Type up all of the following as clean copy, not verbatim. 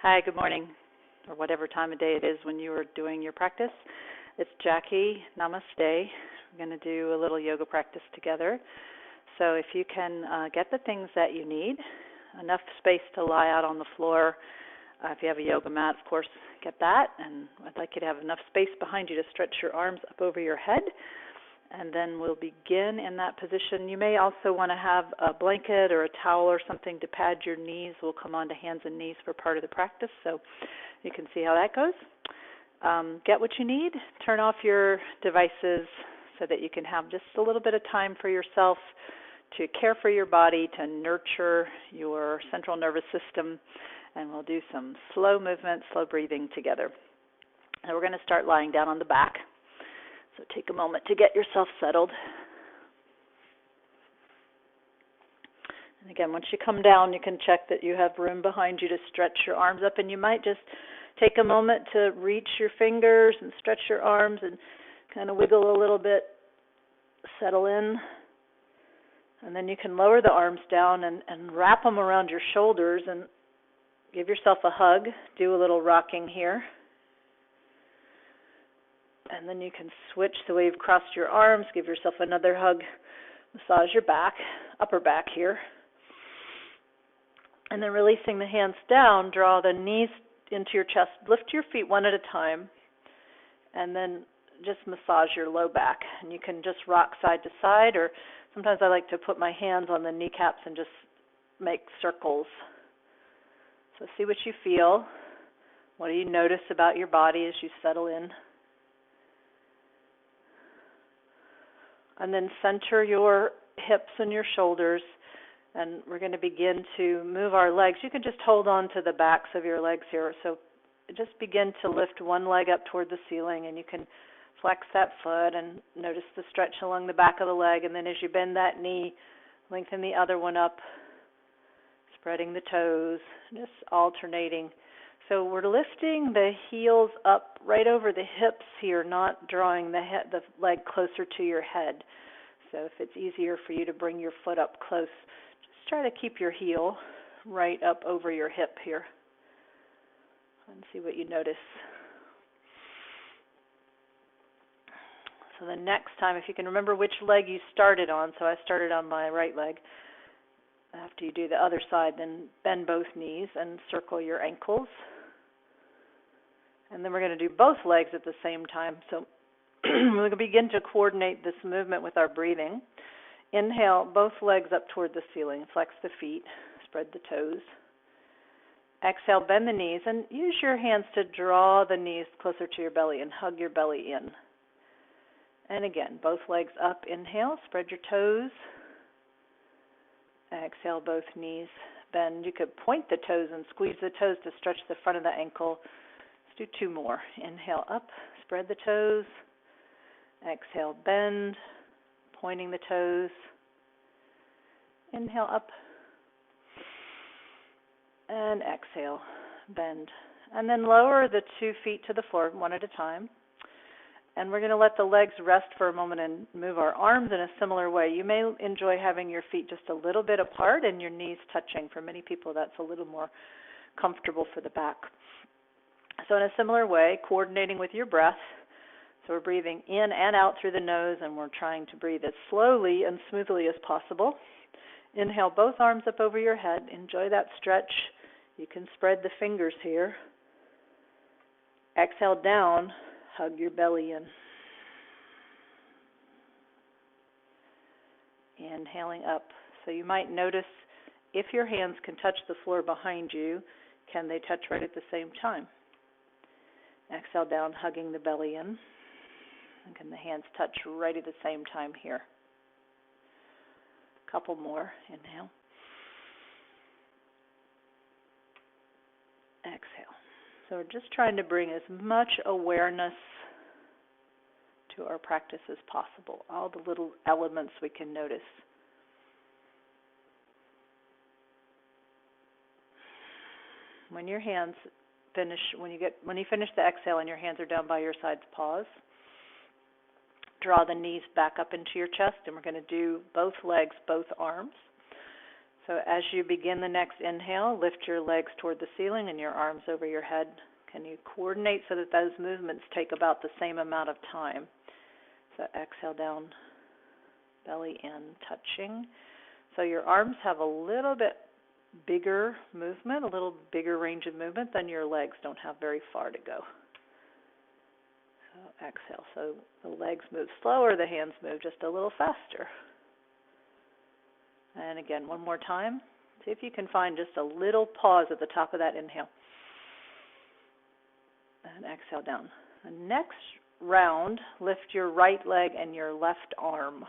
Hi, good morning, or whatever time of day it is when you are doing your practice. It's Jacci. Namaste. We're going to do a little yoga practice together. So if you can get the things that you need, enough space to lie out on the floor. If you have a yoga mat, of course, get that. And I'd like you to have enough space behind you to stretch your arms up over your head. And then we'll begin in that position. You may also want to have a blanket or a towel or something to pad your knees. We'll come on to hands and knees for part of the practice, so you can see how that goes. Get what you need. Turn off your devices so that you can have just a little bit of time for yourself to care for your body, to nurture your central nervous system, and we'll do some slow movement, slow breathing together. And we're going to start lying down on the back. So take a moment to get yourself settled. And again, once you come down, you can check that you have room behind you to stretch your arms up, and you might just take a moment to reach your fingers and stretch your arms and kind of wiggle a little bit, settle in. And then you can lower the arms down and wrap them around your shoulders and give yourself a hug. Do a little rocking here. And then you can switch the way you've crossed your arms, give yourself another hug, massage your back, upper back here. And then releasing the hands down, draw the knees into your chest, lift your feet one at a time, and then just massage your low back. And you can just rock side to side, or sometimes I like to put my hands on the kneecaps and just make circles. So see what you feel. What do you notice about your body as you settle in? And then center your hips and your shoulders, and we're going to begin to move our legs. You can just hold on to the backs of your legs here. So just begin to lift one leg up toward the ceiling, and you can flex that foot and notice the stretch along the back of the leg. And then as you bend that knee, lengthen the other one up, spreading the toes, just alternating. So we're lifting the heels up right over the hips here, not drawing the leg closer to your head. So if it's easier for you to bring your foot up close, just try to keep your heel right up over your hip here and see what you notice. So the next time, if you can remember which leg you started on, so I started on my right leg. After you do the other side, then bend both knees and circle your ankles. And then we're going to do both legs at the same time. So we're going to begin to coordinate this movement with our breathing. Inhale, both legs up toward the ceiling. Flex the feet, spread the toes. Exhale, bend the knees, and use your hands to draw the knees closer to your belly and hug your belly in. And again, both legs up. Inhale, spread your toes. Exhale, both knees bend. You could point the toes and squeeze the toes to stretch the front of the ankle. Let's do two more. Inhale up, spread the toes. Exhale, bend, pointing the toes. Inhale up. And exhale, bend. And then lower the 2 feet to the floor one at a time. And we're going to let the legs rest for a moment and move our arms in a similar way. You may enjoy having your feet just a little bit apart and your knees touching. For many people, that's a little more comfortable for the back. So in a similar way, coordinating with your breath. So we're breathing in and out through the nose, and we're trying to breathe as slowly and smoothly as possible. Inhale, both arms up over your head. Enjoy that stretch. You can spread the fingers here. Exhale down. Hug your belly in. Inhaling up. So you might notice if your hands can touch the floor behind you, can they touch right at the same time? Exhale down, hugging the belly in. And can the hands touch right at the same time here? A couple more. Inhale. Exhale. So we're just trying to bring as much awareness to our practice as possible, all the little elements we can notice. When your hands finish, when you finish the exhale and your hands are down by your sides, pause. Draw the knees back up into your chest, and we're going to do both legs, both arms. So as you begin the next inhale, lift your legs toward the ceiling and your arms over your head. Can you coordinate so that those movements take about the same amount of time? So exhale down, belly in, touching. So your arms have a little bit bigger movement, a little bigger range of movement than your legs don't have very far to go. So exhale. So the legs move slower, the hands move just a little faster. And again, one more time. See if you can find just a little pause at the top of that inhale. And exhale down. The next round, lift your right leg and your left arm.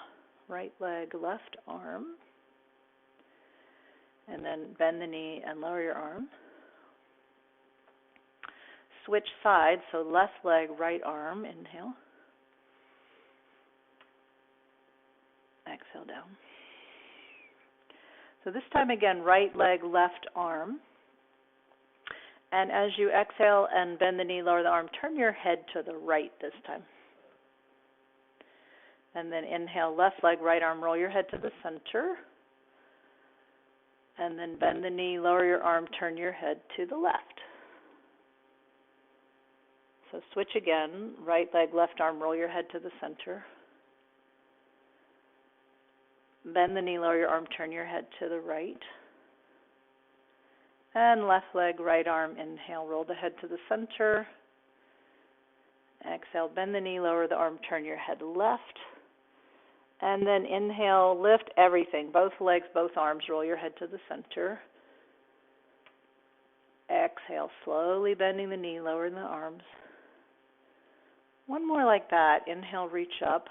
Right leg, left arm. And then bend the knee and lower your arm. Switch sides, so left leg, right arm, inhale. Exhale down. So this time again, right leg, left arm. And as you exhale and bend the knee, lower the arm, turn your head to the right this time. And then inhale, left leg, right arm, roll your head to the center. And then bend the knee, lower your arm, turn your head to the left. So switch again, right leg, left arm, roll your head to the center. Bend the knee, lower your arm, turn your head to the right. And left leg, right arm, inhale, roll the head to the center. Exhale, bend the knee, lower the arm, turn your head left. And then inhale, lift everything, both legs, both arms, roll your head to the center. Exhale, slowly bending the knee, lowering the arms. One more like that. Inhale, reach up.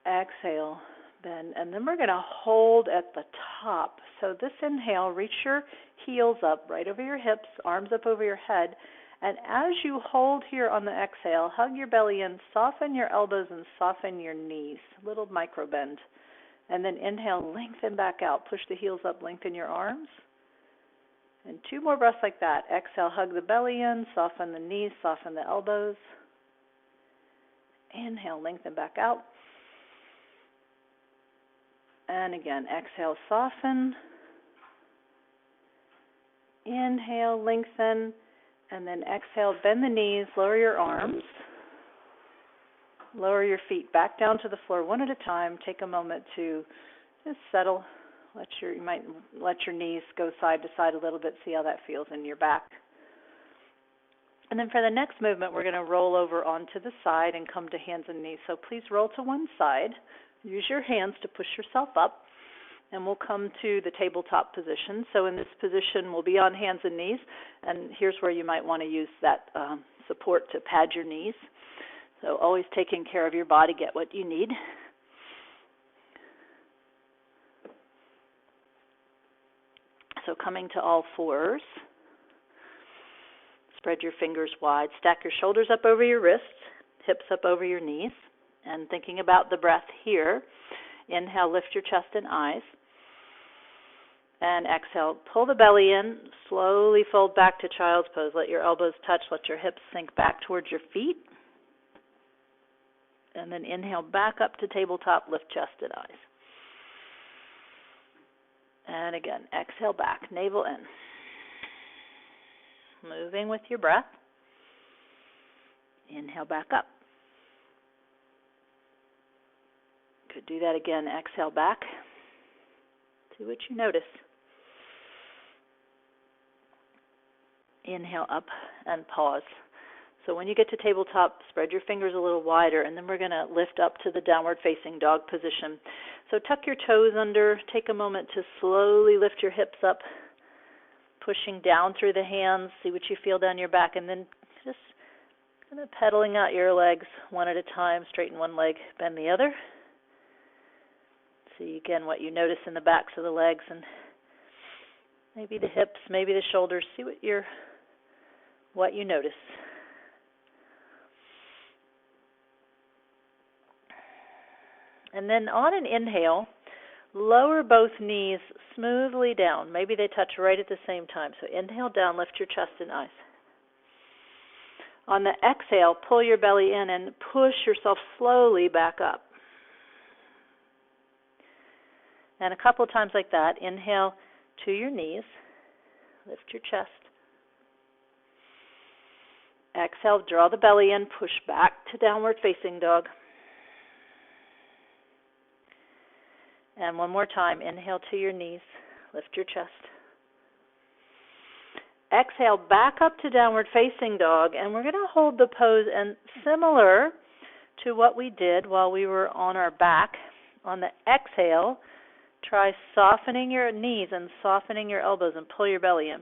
Exhale, bend. And then we're going to hold at the top. So this inhale, reach your heels up, right over your hips, arms up over your head. And as you hold here on the exhale, hug your belly in, soften your elbows and soften your knees. A little micro bend. And then inhale, lengthen back out. Push the heels up, lengthen your arms. And two more breaths like that. Exhale, hug the belly in, soften the knees, soften the elbows. Inhale, lengthen back out. And again, exhale, soften. Inhale, lengthen. And then exhale, bend the knees, lower your arms. Lower your feet back down to the floor one at a time. Take a moment to just settle. You might let your knees go side to side a little bit, see how that feels in your back. And then for the next movement, we're going to roll over onto the side and come to hands and knees. So please roll to one side. Use your hands to push yourself up, and we'll come to the tabletop position. So in this position, we'll be on hands and knees, and here's where you might want to use that support to pad your knees. So always taking care of your body, get what you need. So coming to all fours, spread your fingers wide, stack your shoulders up over your wrists, hips up over your knees, and thinking about the breath here, inhale, lift your chest and eyes, and exhale, pull the belly in, slowly fold back to child's pose, let your elbows touch, let your hips sink back towards your feet, and then inhale back up to tabletop, lift chest and eyes. And again, exhale back, navel in. Moving with your breath. Inhale back up. Could do that again. Exhale back. See what you notice. Inhale up and pause. So when you get to tabletop, spread your fingers a little wider, and then we're going to lift up to the downward facing dog position. So tuck your toes under. Take a moment to slowly lift your hips up, pushing down through the hands. See what you feel down your back, and then just kind of pedaling out your legs one at a time. Straighten one leg, bend the other. See again what you notice in the backs of the legs, and maybe the hips, maybe the shoulders. See what you notice. And then on an inhale, lower both knees smoothly down. Maybe they touch right at the same time. So inhale down, lift your chest and eyes. On the exhale, pull your belly in and push yourself slowly back up. And a couple of times like that. Inhale to your knees. Lift your chest. Exhale, draw the belly in, push back to downward facing dog. And one more time, inhale to your knees, lift your chest. Exhale, back up to downward facing dog, and we're going to hold the pose and similar to what we did while we were on our back. On the exhale, try softening your knees and softening your elbows and pull your belly in.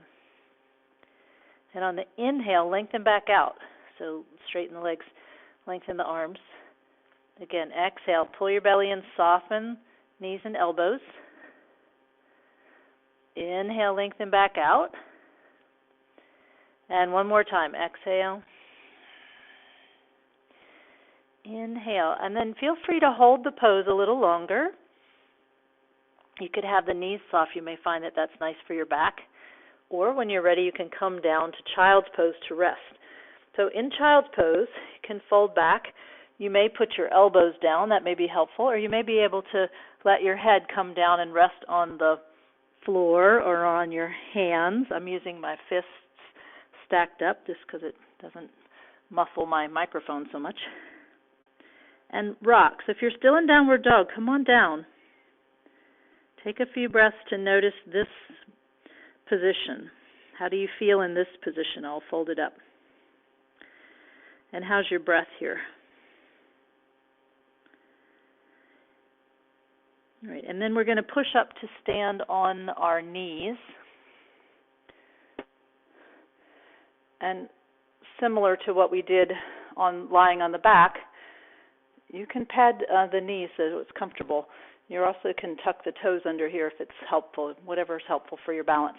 And on the inhale, lengthen back out. So straighten the legs, lengthen the arms. Again, exhale, pull your belly in, soften knees and elbows. Inhale, lengthen back out. And one more time, exhale. Inhale, and then feel free to hold the pose a little longer. You could have the knees soft. You may find that that's nice for your back. Or when you're ready, you can come down to child's pose to rest. So in child's pose, you can fold back. You may put your elbows down. That may be helpful. Or you may be able to let your head come down and rest on the floor or on your hands. I'm using my fists stacked up just because it doesn't muffle my microphone so much. And rock. So if you're still in downward dog, come on down. Take a few breaths to notice this position. How do you feel in this position? I'll fold it up. And how's your breath here? All right, and then we're going to push up to stand on our knees. And similar to what we did on lying on the back, you can pad the knees so it's comfortable. You also can tuck the toes under here if it's helpful, whatever is helpful for your balance.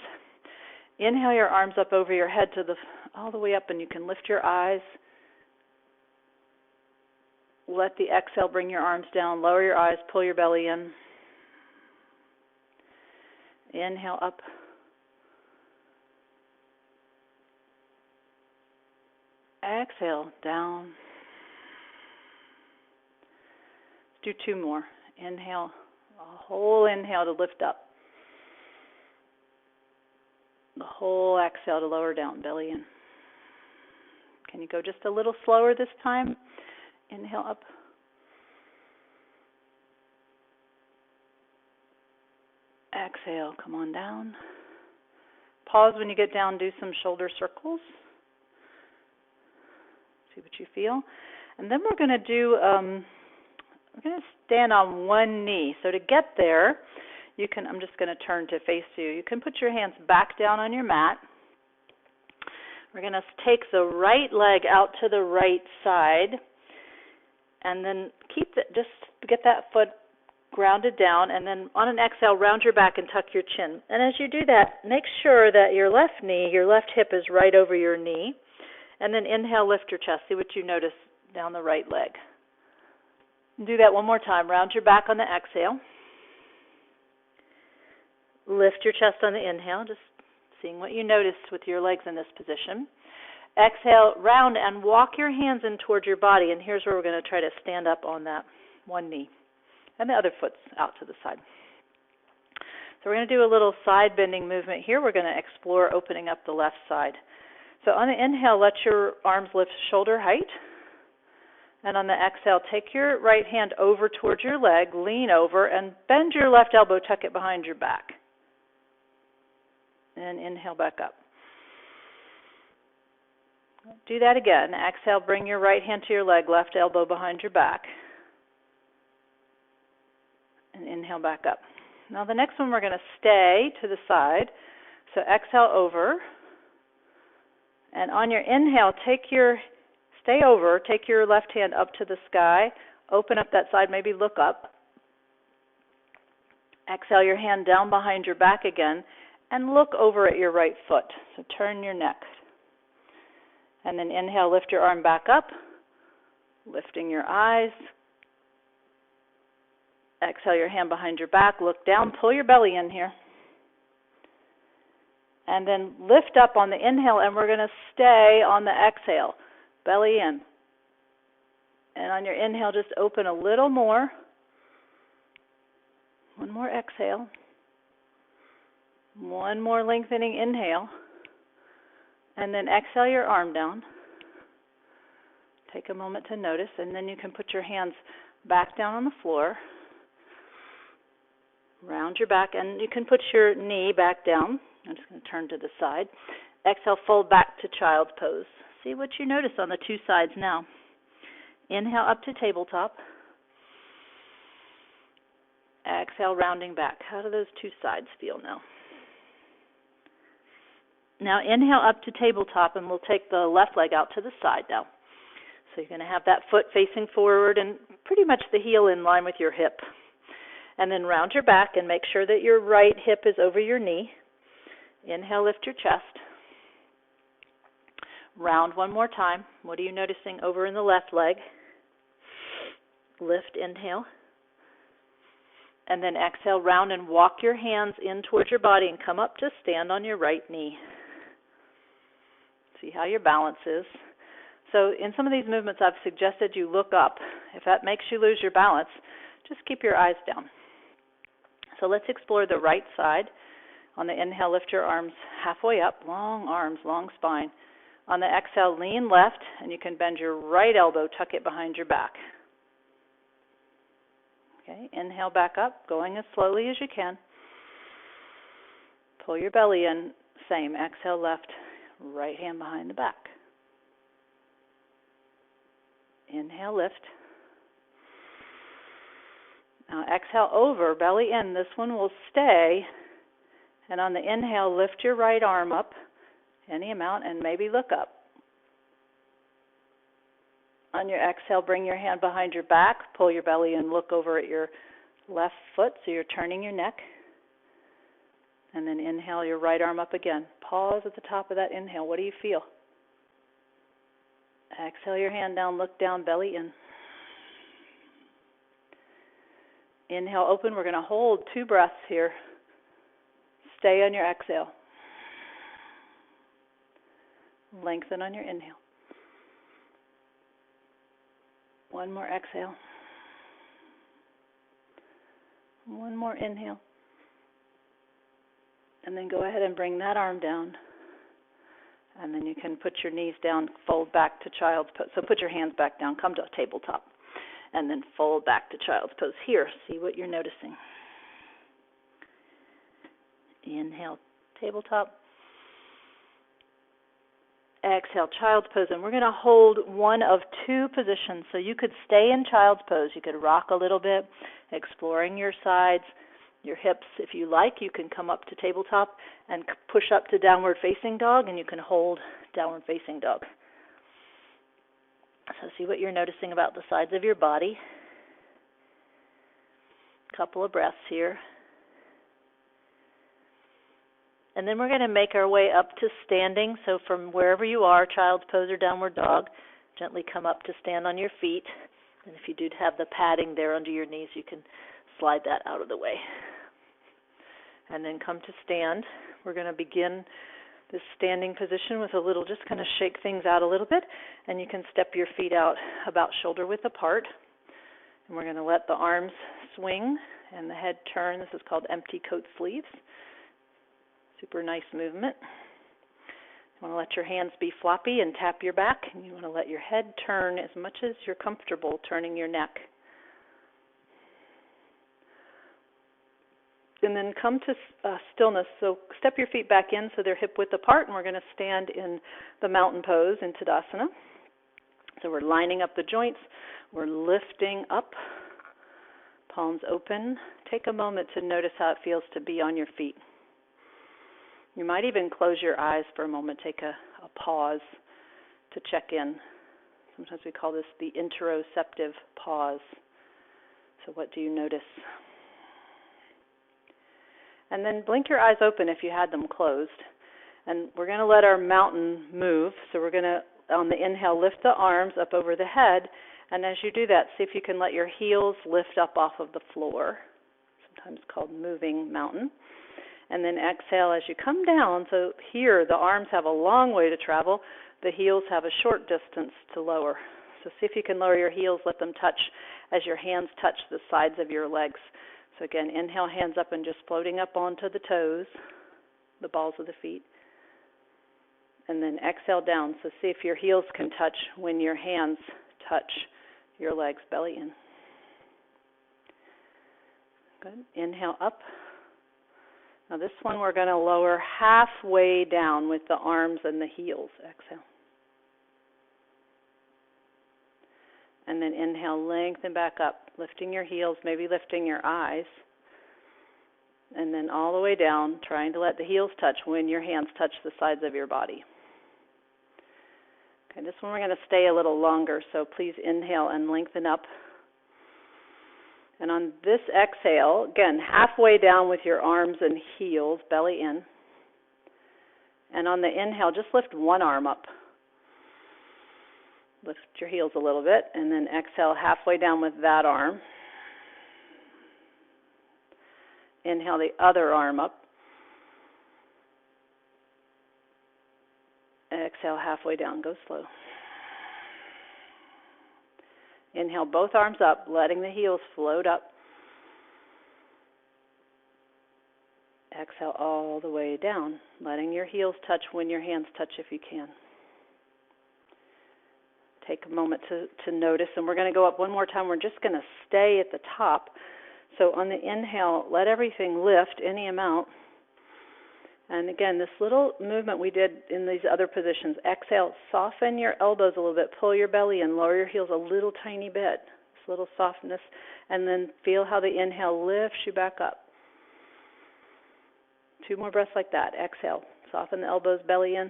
Inhale your arms up over your head to all the way up, and you can lift your eyes. Let the exhale bring your arms down. Lower your eyes, pull your belly in. Inhale up. Exhale down. Let's do two more. Inhale, a whole inhale to lift up. The whole exhale to lower down, belly in. Can you go just a little slower this time? Inhale up. Exhale, come on down. Pause when you get down, do some shoulder circles. See what you feel. And then we're going to do, we're going to stand on one knee. So to get there, you can, I'm just going to turn to face you. You can put your hands back down on your mat. We're going to take the right leg out to the right side, and then just get that foot grounded down, and then on an exhale, round your back and tuck your chin. And as you do that, make sure that your left knee, your left hip is right over your knee, and then inhale, lift your chest. See what you notice down the right leg. Do that one more time. Round your back on the exhale. Lift your chest on the inhale, just seeing what you notice with your legs in this position. Exhale, round and walk your hands in towards your body, and here's where we're going to try to stand up on that one knee. And the other foot's out to the side. So we're going to do a little side bending movement here. We're going to explore opening up the left side. So on the inhale, let your arms lift shoulder height. And on the exhale, take your right hand over towards your leg, lean over, and bend your left elbow, tuck it behind your back. And inhale back up. Do that again. Exhale, bring your right hand to your leg, left elbow behind your back. And inhale back up. Now the next one we're going to stay to the side. So exhale over. And on your inhale, stay over, take your left hand up to the sky, open up that side, maybe look up. Exhale your hand down behind your back again, and look over at your right foot. So turn your neck. And then inhale, lift your arm back up, lifting your eyes. Exhale your hand behind your back, look down, pull your belly in here. And then lift up on the inhale, and we're going to stay on the exhale. Belly in. And on your inhale, just open a little more. One more exhale. One more lengthening inhale. And then exhale your arm down. Take a moment to notice, and then you can put your hands back down on the floor. Round your back, and you can put your knee back down. I'm just going to turn to the side. Exhale, fold back to child's pose. See what you notice on the two sides now. Inhale up to tabletop. Exhale, rounding back. How do those two sides feel now? Now inhale up to tabletop, and we'll take the left leg out to the side now. So you're going to have that foot facing forward and pretty much the heel in line with your hip. And then round your back and make sure that your right hip is over your knee. Inhale, lift your chest. Round one more time. What are you noticing over in the left leg? Lift, inhale. And then exhale, round and walk your hands in towards your body and come up to stand on your right knee. See how your balance is. So in some of these movements, I've suggested you look up. If that makes you lose your balance, just keep your eyes down. So let's explore the right side. On the inhale, lift your arms halfway up, long arms, long spine. On the exhale, lean left, and you can bend your right elbow, tuck it behind your back. Okay, inhale back up, going as slowly as you can. Pull your belly in, same. Exhale left, right hand behind the back. Inhale, lift. Now exhale over, belly in. This one will stay. And on the inhale, lift your right arm up, any amount, and maybe look up. On your exhale, bring your hand behind your back, pull your belly in, look over at your left foot, so you're turning your neck. And then inhale your right arm up again. Pause at the top of that inhale. What do you feel? Exhale your hand down, look down, belly in. Inhale, open. We're going to hold 2 breaths here. Stay on your exhale. Lengthen on your inhale. One more exhale. One more inhale. And then go ahead and bring that arm down. And then you can put your knees down, fold back to child's pose. So put your hands back down, come to a tabletop. And then fold back to child's pose. Here, see what you're noticing. Inhale, tabletop. Exhale, child's pose. And we're going to hold one of 2 positions. So you could stay in child's pose. You could rock a little bit, exploring your sides, your hips. If you like, you can come up to tabletop and push up to downward facing dog, and you can hold downward facing dog. So see what you're noticing about the sides of your body. Couple of breaths here. And then we're going to make our way up to standing. So from wherever you are, child's pose or downward dog, gently come up to stand on your feet. And if you do have the padding there under your knees, you can slide that out of the way. And then come to stand. We're going to begin this standing position with a little, just kind of shake things out a little bit. And you can step your feet out about shoulder width apart. And we're going to let the arms swing and the head turn. This is called empty coat sleeves. Super nice movement. You want to let your hands be floppy and tap your back. And you want to let your head turn as much as you're comfortable turning your neck. And then come to stillness. So step your feet back in so they're hip width apart, and we're going to stand in the mountain pose in Tadasana. So we're lining up the joints. We're lifting up, palms open. Take a moment to notice how it feels to be on your feet. You might even close your eyes for a moment. Take a pause to check in. Sometimes we call this the interoceptive pause. So what do you notice? And then blink your eyes open if you had them closed. And we're going to let our mountain move. So we're going to, on the inhale, lift the arms up over the head. And as you do that, see if you can let your heels lift up off of the floor, sometimes called moving mountain. And then exhale as you come down. So here, the arms have a long way to travel. The heels have a short distance to lower. So see if you can lower your heels, let them touch as your hands touch the sides of your legs. So again, inhale, hands up and just floating up onto the toes, the balls of the feet. And then exhale down. So see if your heels can touch when your hands touch your legs, belly in. Good. Inhale up. Now this one we're going to lower halfway down with the arms and the heels. Exhale. And then inhale, lengthen back up, lifting your heels, maybe lifting your eyes. And then all the way down, trying to let the heels touch when your hands touch the sides of your body. Okay, this one we're going to stay a little longer, so please inhale and lengthen up. And on this exhale, again, halfway down with your arms and heels, belly in. And on the inhale, just lift one arm up. Lift your heels a little bit, and then exhale halfway down with that arm. Inhale the other arm up. Exhale halfway down, go slow. Inhale both arms up, letting the heels float up. Exhale all the way down, letting your heels touch when your hands touch if you can. Take a moment to notice, and we're going to go up one more time. We're just going to stay at the top. So on the inhale, let everything lift any amount. And again, this little movement we did in these other positions. Exhale, soften your elbows a little bit, pull your belly in, lower your heels a little tiny bit. This little softness, and then feel how the inhale lifts you back up. 2 more breaths like that. Exhale, soften the elbows, belly in,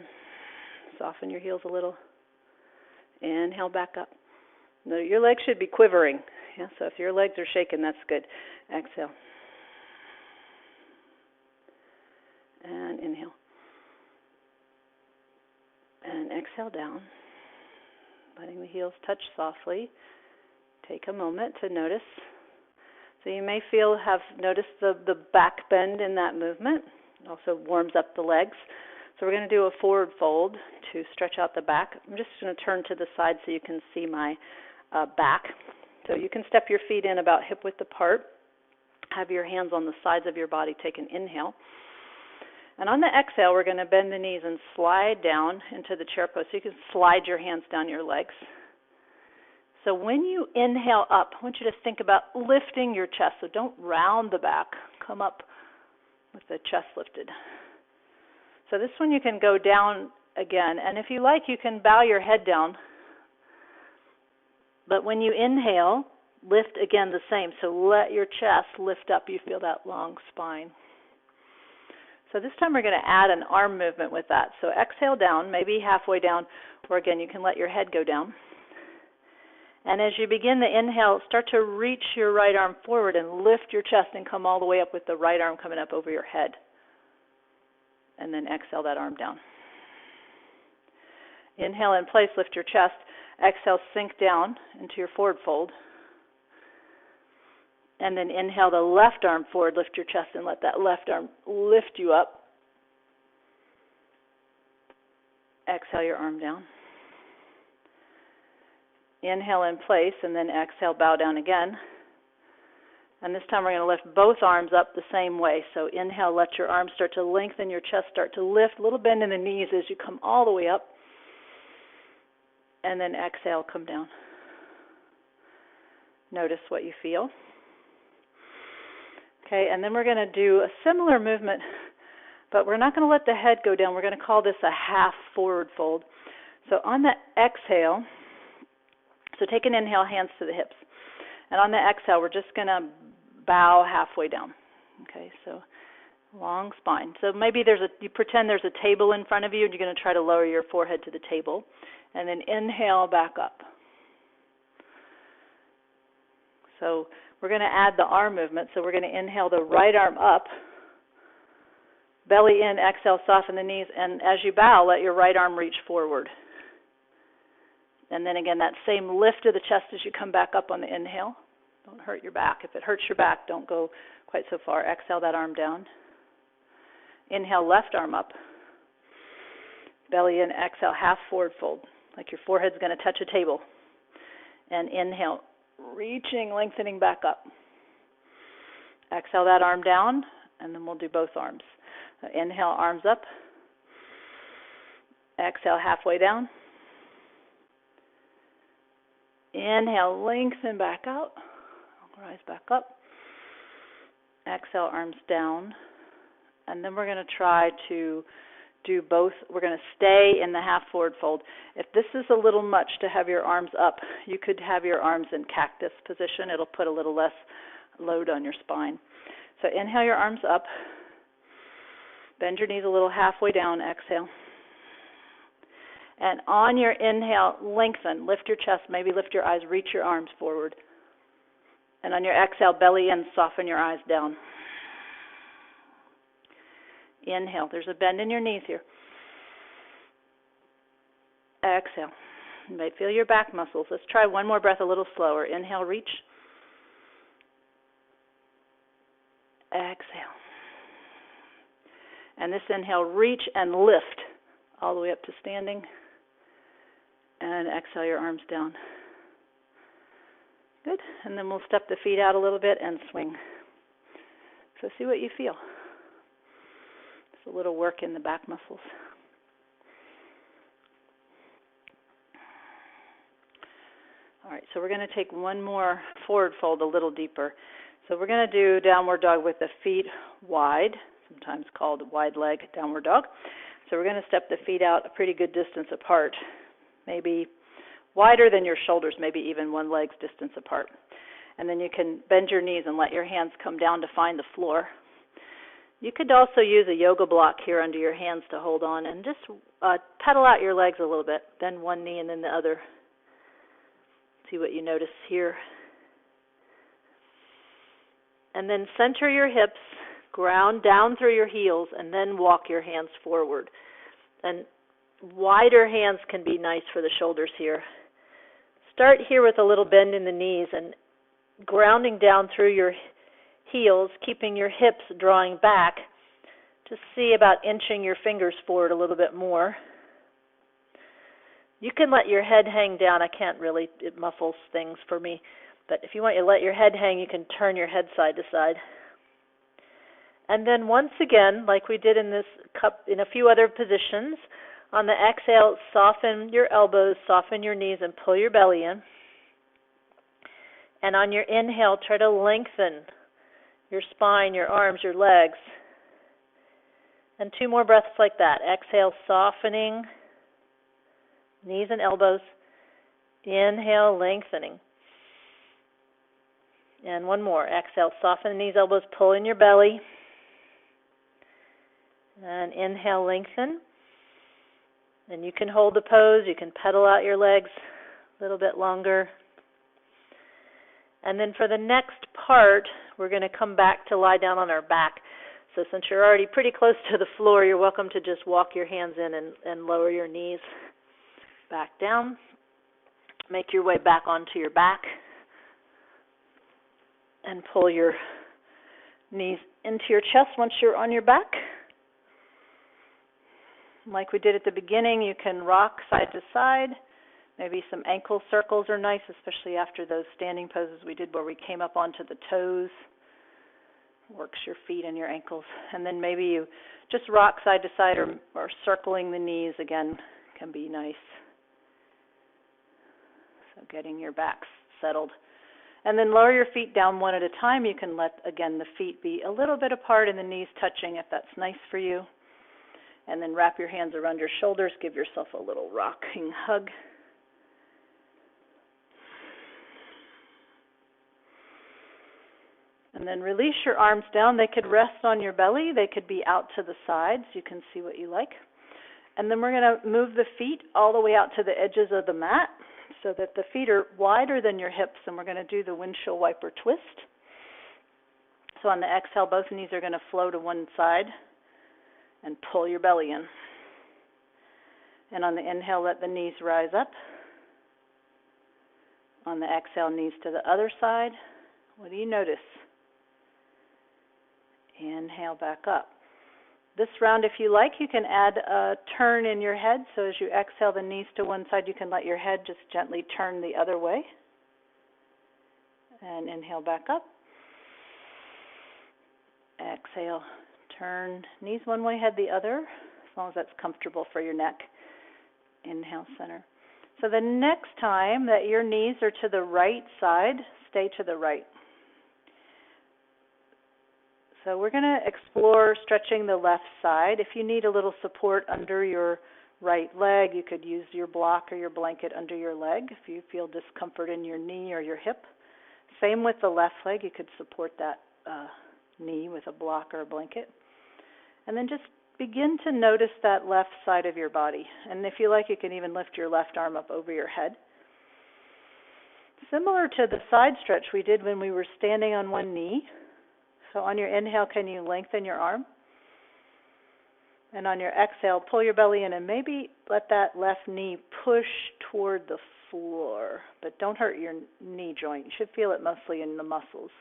soften your heels a little. Inhale back up. Now, your legs should be quivering. Yeah, so if your legs are shaking, that's good. Exhale. And inhale. And exhale down. Letting the heels touch softly. Take a moment to notice. So you may have noticed the back bend in that movement. It also warms up the legs. So we're going to do a forward fold to stretch out the back. I'm just going to turn to the side so you can see my back. So you can step your feet in about hip width apart. Have your hands on the sides of your body. Take an inhale. And on the exhale, we're going to bend the knees and slide down into the chair pose. So you can slide your hands down your legs. So when you inhale up, I want you to think about lifting your chest. So don't round the back. Come up with the chest lifted. So this one you can go down again. And if you like, you can bow your head down. But when you inhale, lift again the same. So let your chest lift up. You feel that long spine. So this time we're going to add an arm movement with that. So exhale down, maybe halfway down, or again, you can let your head go down. And as you begin the inhale, start to reach your right arm forward and lift your chest and come all the way up with the right arm coming up over your head. And then exhale that arm down. Inhale in place, lift your chest. Exhale, sink down into your forward fold. And then inhale the left arm forward, lift your chest, and let that left arm lift you up. Exhale your arm down. Inhale in place, and then exhale, bow down again. And this time we're going to lift both arms up the same way. So inhale, let your arms start to lengthen, your chest start to lift, a little bend in the knees as you come all the way up. And then exhale, come down. Notice what you feel. Okay, and then we're going to do a similar movement, but we're not going to let the head go down. We're going to call this a half forward fold. So on the exhale, so take an inhale, hands to the hips. And on the exhale, we're just going to bow halfway down. Okay, so long spine. So maybe you pretend there's a table in front of you, and you're going to try to lower your forehead to the table. And then inhale back up. So we're going to add the arm movement. So we're going to inhale the right arm up, belly in, exhale, soften the knees. And as you bow, let your right arm reach forward. And then again, that same lift of the chest as you come back up on the inhale. Don't hurt your back. If it hurts your back, don't go quite so far. Exhale that arm down. Inhale, left arm up. Belly in, exhale, half forward fold, like your forehead's going to touch a table. And inhale, reaching, lengthening back up. Exhale that arm down, and then we'll do both arms. So inhale, arms up. Exhale, halfway down. Inhale, lengthen back out. Rise back up. Exhale, arms down. And then we're going to try to do both. We're going to stay in the half forward fold. If this is a little much to have your arms up, you could have your arms in cactus position. It'll put a little less load on your spine. So inhale your arms up. Bend your knees a little, halfway down. Exhale. And on your inhale, lengthen. Lift your chest. Maybe lift your eyes. Reach your arms forward. And on your exhale, belly in. Soften your eyes down. Inhale. There's a bend in your knees here. Exhale. You may feel your back muscles. Let's try one more breath a little slower. Inhale, reach. Exhale. And this inhale, reach and lift all the way up to standing. And exhale your arms down. Good. And then we'll step the feet out a little bit and swing. So see what you feel. It's a little work in the back muscles. All right, so we're going to take one more forward fold a little deeper. So we're going to do downward dog with the feet wide, sometimes called wide leg downward dog. So we're going to step the feet out a pretty good distance apart, maybe wider than your shoulders, maybe even one leg's distance apart. And then you can bend your knees and let your hands come down to find the floor. You could also use a yoga block here under your hands to hold on and just pedal out your legs a little bit. Bend one knee and then the other. See what you notice here. And then center your hips, ground down through your heels, and then walk your hands forward. And wider hands can be nice for the shoulders here. Start here with a little bend in the knees and grounding down through your heels, keeping your hips drawing back. Just see about inching your fingers forward a little bit more. You can let your head hang down. I can't really, it muffles things for me. But if you want to let your head hang, you can turn your head side to side. And then once again, like we did in this cup, in a few other positions, on the exhale, soften your elbows, soften your knees, and pull your belly in. And on your inhale, try to lengthen your spine, your arms, your legs. And two more breaths like that. Exhale, softening knees and elbows. Inhale, lengthening. And one more. Exhale, soften the knees, elbows, pull in your belly. And inhale, lengthen. And you can hold the pose. You can pedal out your legs a little bit longer. And then for the next part, we're going to come back to lie down on our back. So since you're already pretty close to the floor, you're welcome to just walk your hands in and lower your knees back down. Make your way back onto your back. And pull your knees into your chest once you're on your back. Like we did at the beginning, you can rock side to side. Maybe some ankle circles are nice, especially after those standing poses we did where we came up onto the toes. Works your feet and your ankles. And then maybe you just rock side to side or circling the knees again can be nice. So getting your back settled. And then lower your feet down one at a time. You can let, again, the feet be a little bit apart and the knees touching if that's nice for you. And then wrap your hands around your shoulders. Give yourself a little rocking hug. And then release your arms down. They could rest on your belly. They could be out to the sides. You can see what you like. And then we're going to move the feet all the way out to the edges of the mat so that the feet are wider than your hips, and we're going to do the windshield wiper twist. So on the exhale, both knees are going to flow to one side and pull your belly in. And on the inhale, let the knees rise up. On the exhale, knees to the other side. What do you notice? Inhale back up. This round, if you like, you can add a turn in your head. So as you exhale the knees to one side, you can let your head just gently turn the other way. And inhale back up. Exhale. Turn knees one way, head the other, as long as that's comfortable for your neck. Inhale, center. So the next time that your knees are to the right side, stay to the right. So we're going to explore stretching the left side. If you need a little support under your right leg, you could use your block or your blanket under your leg if you feel discomfort in your knee or your hip. Same with the left leg. You could support that knee with a block or a blanket. And then just begin to notice that left side of your body. And if you like, you can even lift your left arm up over your head. Similar to the side stretch we did when we were standing on one knee. So on your inhale, can you lengthen your arm? And on your exhale, pull your belly in and maybe let that left knee push toward the floor. But don't hurt your knee joint. You should feel it mostly in the muscles.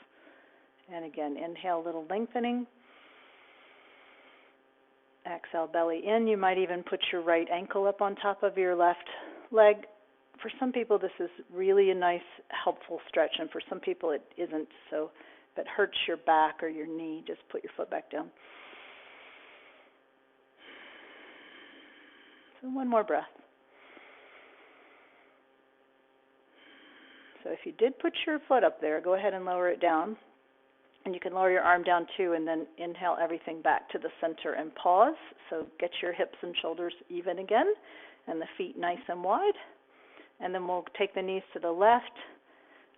And again, inhale, a little lengthening. Exhale, belly in. You might even put your right ankle up on top of your left leg. For some people, this is really a nice, helpful stretch, and for some people it isn't. So if it hurts your back or your knee, just put your foot back down. So one more breath. So if you did put your foot up there, go ahead and lower it down. And you can lower your arm down too, and then inhale everything back to the center and pause. So get your hips and shoulders even again, and the feet nice and wide. And then we'll take the knees to the left,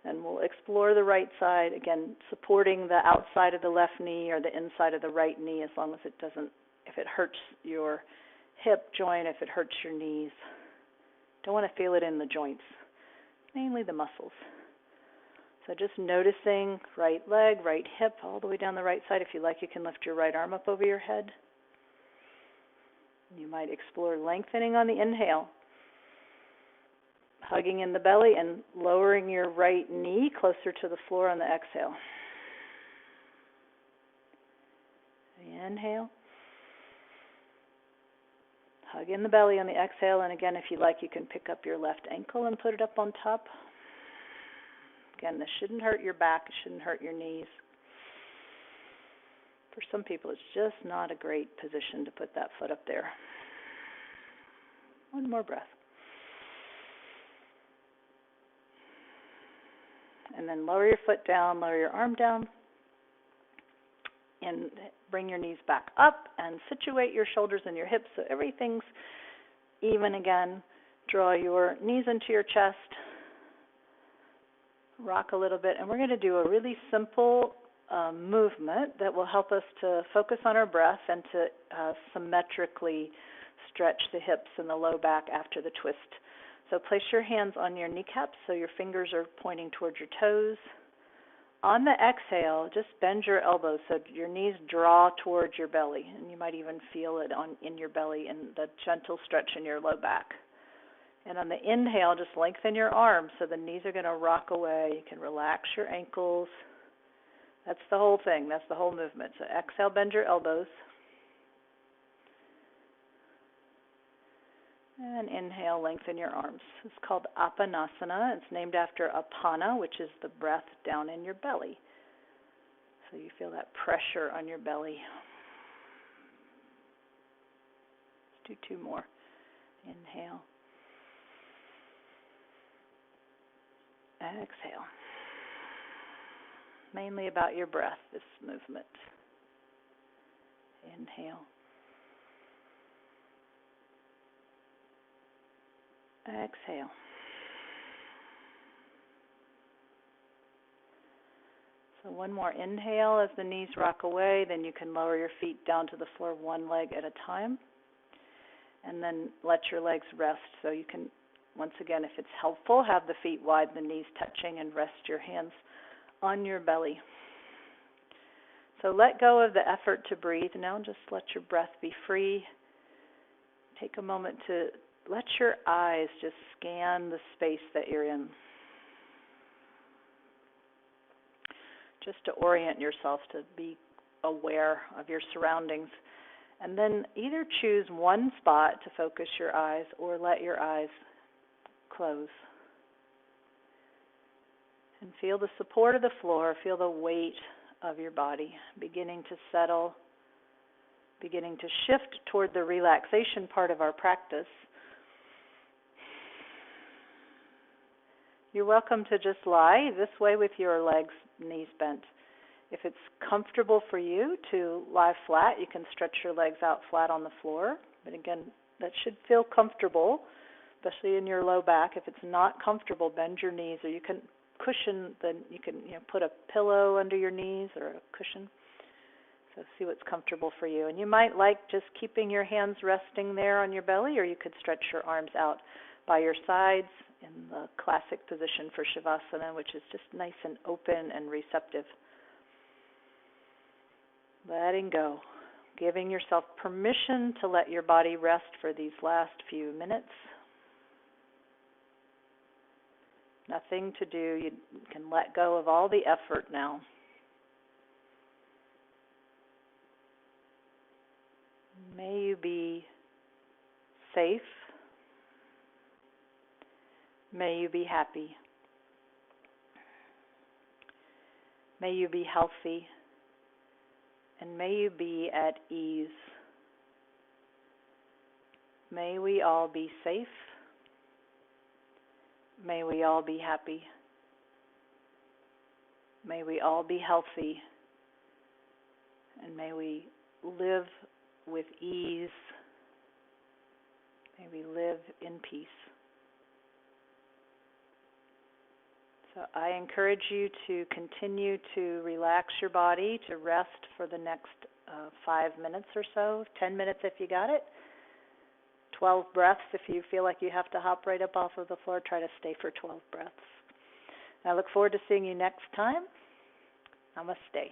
and we'll explore the right side, again, supporting the outside of the left knee or the inside of the right knee, as long as it doesn't, if it hurts your hip joint, if it hurts your knees. Don't want to feel it in the joints, mainly the muscles. So just noticing right leg, right hip, all the way down the right side. If you like, you can lift your right arm up over your head. You might explore lengthening on the inhale, hugging in the belly and lowering your right knee closer to the floor on the exhale. Inhale. Hug in the belly on the exhale, and again, if you like, you can pick up your left ankle and put it up on top. Again, this shouldn't hurt your back, it shouldn't hurt your knees. For some people, it's just not a great position to put that foot up there. One more breath. And then lower your foot down, lower your arm down, and bring your knees back up and situate your shoulders and your hips so everything's even again. Draw your knees into your chest. Rock a little bit, and we're going to do a really simple movement that will help us to focus on our breath and to symmetrically stretch the hips and the low back after the twist. So place your hands on your kneecaps so your fingers are pointing towards your toes. On the exhale, just bend your elbows so your knees draw towards your belly, and you might even feel it in your belly and the gentle stretch in your low back. And on the inhale, just lengthen your arms so the knees are going to rock away. You can relax your ankles. That's the whole thing. That's the whole movement. So exhale, bend your elbows. And inhale, lengthen your arms. It's called Apanasana. It's named after Apana, which is the breath down in your belly. So you feel that pressure on your belly. Let's do two more. Inhale. Exhale. Mainly about your breath, this movement. Inhale. Exhale. So one more inhale as the knees rock away, then you can lower your feet down to the floor one leg at a time. And then let your legs rest so you can, once again, if it's helpful, have the feet wide, the knees touching, and rest your hands on your belly. So let go of the effort to breathe now. Just let your breath be free. Take a moment to let your eyes just scan the space that you're in. Just to orient yourself, to be aware of your surroundings. And then either choose one spot to focus your eyes or let your eyes close. And feel the support of the floor, feel the weight of your body, beginning to settle, beginning to shift toward the relaxation part of our practice. You're welcome to just lie this way with your legs, knees bent. If it's comfortable for you to lie flat, you can stretch your legs out flat on the floor. But again, that should feel comfortable, especially in your low back. If it's not comfortable, bend your knees, or you can cushion. Then you can put a pillow under your knees or a cushion. So see what's comfortable for you. And you might like just keeping your hands resting there on your belly, or you could stretch your arms out by your sides in the classic position for Shavasana, which is just nice and open and receptive. Letting go, giving yourself permission to let your body rest for these last few minutes. Nothing to do. You can let go of all the effort now. May you be safe. May you be happy. May you be healthy. And may you be at ease. May we all be safe. May we all be happy. May we all be healthy. And may we live with ease. May we live in peace. So I encourage you to continue to relax your body, to rest for the next 5 minutes or so, 10 minutes if you got it, 12 breaths if you feel like you have to hop right up off of the floor. Try to stay for 12 breaths. And I look forward to seeing you next time. Namaste.